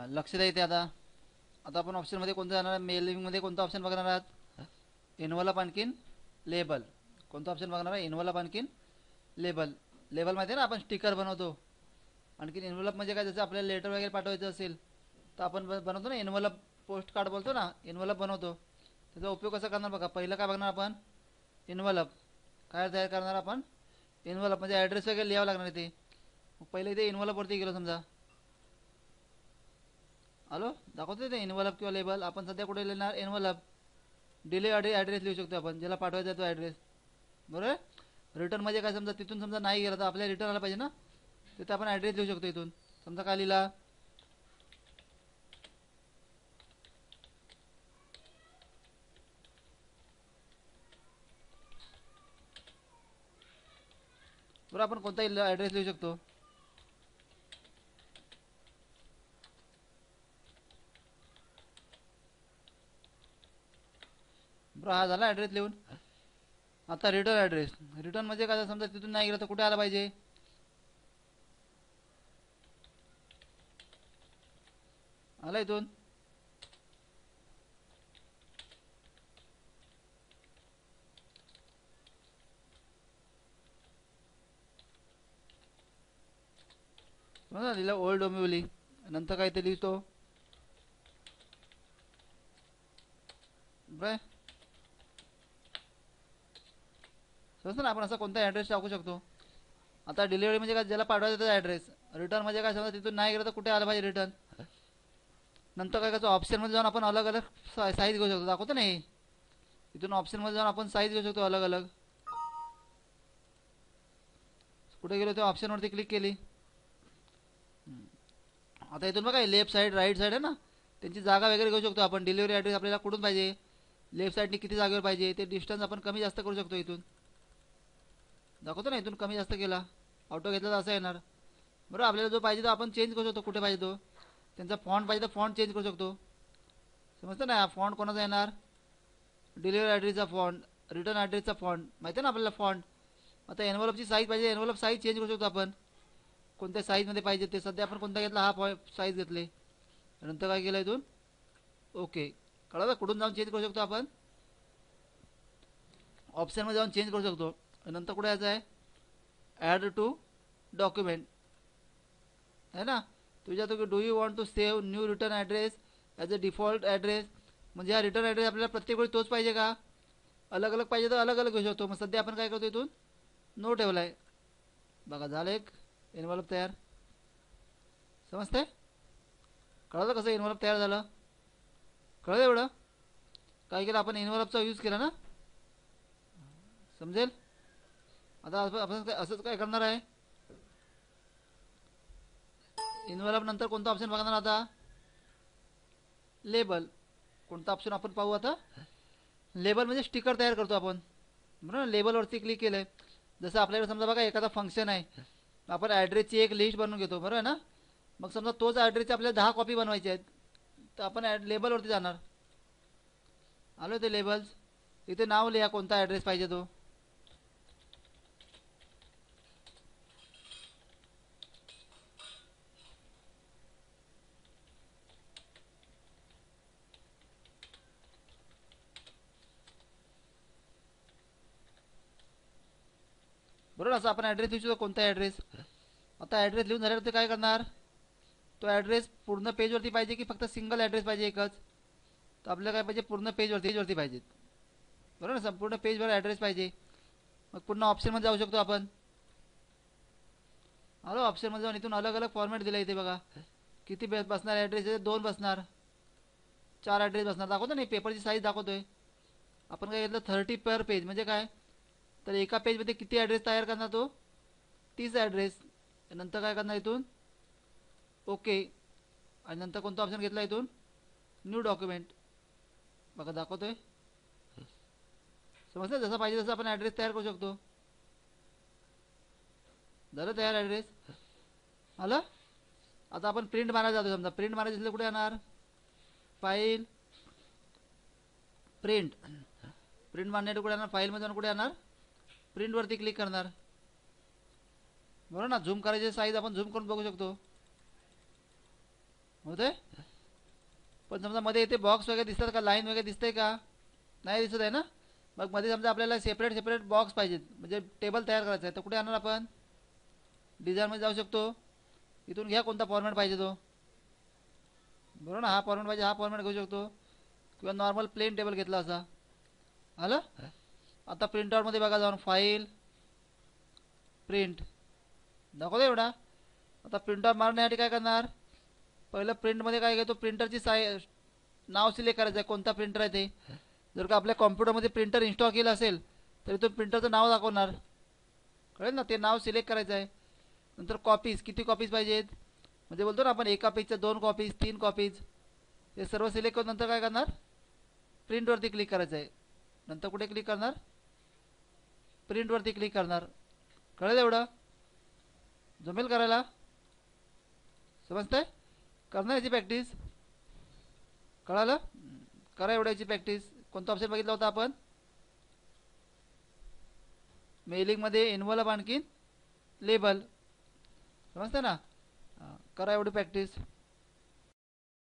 लक्ष द्या इथे आता. आता आपण ऑप्शनमध्ये कोणतं जाणार आहे? मेलिंगमध्ये कोणता ऑप्शन बघणार आहात? इन्व्हलप आणखीन लेबल. कोणता ऑप्शन बघणार आहे? इन्व्हलप आणखीन लेबल. लेबल माहिती आहे ना, आपण स्टिकर बनवतो. आणखीन इन्व्हलप म्हणजे काय, जसं आपल्याला लेटर वगैरे पाठवायचं असेल तर आपण बनवतो ना इन्व्हलप. पोस्ट कार्ड बोलतो ना, इन्व्हलप बनवतो. त्याचा उपयोग कसा करणार बघा. पहिलं काय बघणार आपण? इन्व्हलप. काय तयार करणार आपण? इन्व्हलप म्हणजे ॲड्रेस वगैरे लिहावं लागणार इथे. पहिले इथे इन्व्हलपवरती गेलो समजा. हॅलो, दाखवतो ते इन्व्हलप किंवा लेबल. आपण सध्या कुठे लिहिणार? इन्व्हलप. डिले ॲड्रेस लिहू शकतो आपण, ज्याला पाठवायचा तो ॲड्रेस. बरोबर. रिटर्न म्हणजे काय, समजा तिथून समजा नाही गेला तर आपल्याला रिटर्न आला पाहिजे ना, तिथे आपण ॲड्रेस लिहू शकतो इथून. समजा काय लिहिला? बरं, आपण कोणताही ॲड्रेस लिहू शकतो. बरं, हा झाला ॲड्रेस लिहून. आता रिटर्न ॲड्रेस. रिटर्न म्हणजे काय, समजा तिथून नाही गेला तर कुठे आला पाहिजे? आला इथून. समजा लिहिलं ओल्ड डोंबिवली. नंतर काय ते लिहितो. बरं, समजतं ना, आपण असा कोणता ॲड्रेस टाकू शकतो. आता डिलिव्हरी म्हणजे काय, ज्याला पाठवायचा त्याचा ॲड्रेस. रिटर्न म्हणजे काय, समजा तिथून नाही गेलं तर कुठे आलं पाहिजे रिटर्न. नंतर काय करायचं, ऑप्शनमध्ये जाऊन आपण अलग अलग साईज घेऊ शकतो. दाखवतो ना हे. इथून ऑप्शनमध्ये जाऊन आपण साईज घेऊ शकतो अलग अलग. कुठे गेलो ते ऑप्शनवरती क्लिक केली. आता इथून बघा लेफ्ट साईड राईट साईड आहे ना, त्यांची जागा वगैरे घेऊ शकतो आपण. डिलिव्हरी ॲड्रेस आपल्याला कुठून पाहिजे, लेफ्ट साईडने किती जागेवर पाहिजे, ते डिस्टन्स आपण कमी जास्त करू शकतो इथून. दाखवतो ना, इथून कमी जास्त केला, ऑटो घेतला तर असं येणार. बरोबर. आपल्याला जो पाहिजे तो आपण चेंज करू शकतो, कुठे पाहिजे तो. त्यांचा फॉन्ट पाहिजे तर फॉन्ट चेंज करू शकतो. समजतं ना, फॉन्ट कोणाचा येणार? डिलिव्हरी ॲड्रेसचा फॉन्ट, रिटर्न ॲड्रेसचा फॉन्ट माहिती आहे ना आपल्याला फॉन्ट. आता एनवलपची साईज पाहिजे, एनवलप साईज चेंज करू शकतो आपण. कोणत्या साईजमध्ये पाहिजे ते. सध्या आपण कोणता घेतला? हा साईज घेतले. नंतर काय केलं इथून? ओके. कळलं? कुठून जाऊन चेंज करू शकतो आपण? ऑप्शनमध्ये जाऊन चेंज करू शकतो. नंतर कुठे यायचं आहे? ॲड टू डॉक्युमेंट है ना. तुझ्या तो do you want to save new return address as a default address. म्हणजे हा रिटर्न ॲड्रेस आपल्याला प्रत्येक वेळी तोच पाहिजे का? अलग अलग पाहिजे तर अलग अलग घेऊ शकतो. मग सध्या आपण काय करतो, इथून नो ठेवला आहे. बघा, झालं एक एनवलप तयार. समजते? कळलं कसं एनवलप तयार झालं? कळलं एवढं? काय केलं आपण? एनवलपचा यूज केला ना, समजेल. आता आपण असंच काय करणार आहे? इन्व्हलप नंतर कोणता ऑप्शन बघणार आता? लेबल. कोणता ऑप्शन आपण पाहू आता? लेबल म्हणजे स्टिकर तयार करतो आपण. बरोबर. लेबलवरती क्लिक केलं. जसं आपल्याकडे समजा बघा एखादा फंक्शन आहे, आपण ॲड्रेसची एक लिस्ट बनवून घेतो. बरोबर ना. मग समजा तोच ॲड्रेसची आपल्याला 10 कॉपी बनवायची आहेत, तर आपण लेबलवरती जाणार. आलो ते लेबल्स. इथे नाव लिहा कोणता ॲड्रेस पाहिजे तो. बरोबर. असं आपण ॲड्रेस लिहू शकतो, कोणता ॲड्रेस. आता ॲड्रेस लिहून झाल्यावर ते काय करणार? तो ॲड्रेस पूर्ण पेजवरती पाहिजे की फक्त सिंगल ॲड्रेस पाहिजे एकच? तर आपल्याला काय पाहिजे? पूर्ण पेजवरती पाहिजे. बरोबर ना, संपूर्ण पेजवर ॲड्रेस पाहिजे. मग पुन्हा ऑप्शनमध्ये जाऊ शकतो आपण. हॅलो, ऑप्शनमध्ये जाऊन इथून अलग अलग फॉर्मॅट दिला इथे बघा. किती बसणार ॲड्रेस? 2 बसणार, 4 ॲड्रेस बसणार. दाखवतो नाही, पेपरची साईज दाखवतोय. आपण काय घेतलं? 30 पर पेज. म्हणजे काय, तर एका पेजमध्ये किती ॲड्रेस तयार करणार तो? 30 ॲड्रेस. नंतर काय करणार इथून? ओके. आणि नंतर कोणता ऑप्शन घेतला इथून? New document. बघा दाखवतोय. समजलं? जसं पाहिजे तसं आपण ॲड्रेस तयार करू शकतो. झालं तयार ॲड्रेस. आलं. आता आपण प्रिंट मारायला जातो. समजा प्रिंट मारायचं असलं कुठे येणार? File, print. प्रिंट मारण्यासाठी कुठे येणार? फाईलमध्ये जाऊन कुठे येणार? प्रिंटवरती क्लिक करणार. बरोबर ना. झूम करायची साईज आपण झूम करून बघू शकतो. होतंय. पण समजा मध्ये इथे बॉक्स वगैरे दिसतात का, लाईन वगैरे दिसतंय का, नाही दिसत आहे ना. मग मध्ये समजा आपल्याला सेपरेट सेपरेट बॉक्स पाहिजेत, म्हणजे टेबल तयार करायचं आहे, तर कुठे आणणार आपण, डिझाईनमध्ये जाऊ शकतो. इथून घ्या कोणता फॉर्मॅट पाहिजे तो, बरोबर ना. हा फॉर्मॅट पाहिजे, हा फॉर्मॅट घेऊ शकतो, किंवा नॉर्मल प्लेन टेबल घेतला असा. आलं. आता प्रिंटआउटमध्ये बघा जाऊन फाईल प्रिंट दाखवतो एवढा. आता प्रिंटआउट मारण्यासाठी काय करणार, पहिलं प्रिंटमध्ये काय घेतो, प्रिंटरची नाव सिलेक्ट करायचं आहे, कोणता प्रिंटर आहे ते. जर का आपल्या कॉम्प्युटरमध्ये प्रिंटर इन्स्टॉल केलं असेल तर इथून प्रिंटरचं नाव दाखवणार, कळेल ना, ते नाव सिलेक्ट करायचं आहे. नंतर कॉपीज, किती कॉपीज पाहिजेत, म्हणजे बोलतो ना आपण एका पेजच्या 2 कॉपीज 3 कॉपीज, हे सर्व सिलेक्ट करून नंतर काय करणार, प्रिंटवरती क्लिक करायचं आहे. नंतर कुठे क्लिक करणार, प्रिंटवरती क्लिक करणार. कळेल एवढं, जमेल करायला, समजतंय. करणार याची प्रॅक्टिस, कळालं. करा एवढ्याची प्रॅक्टिस. कोणता ऑप्शन बघितला होता आपण, मेलिंगमध्ये एनवलप आणखीन लेबल, समजतं ना. करा एवढी प्रॅक्टिस.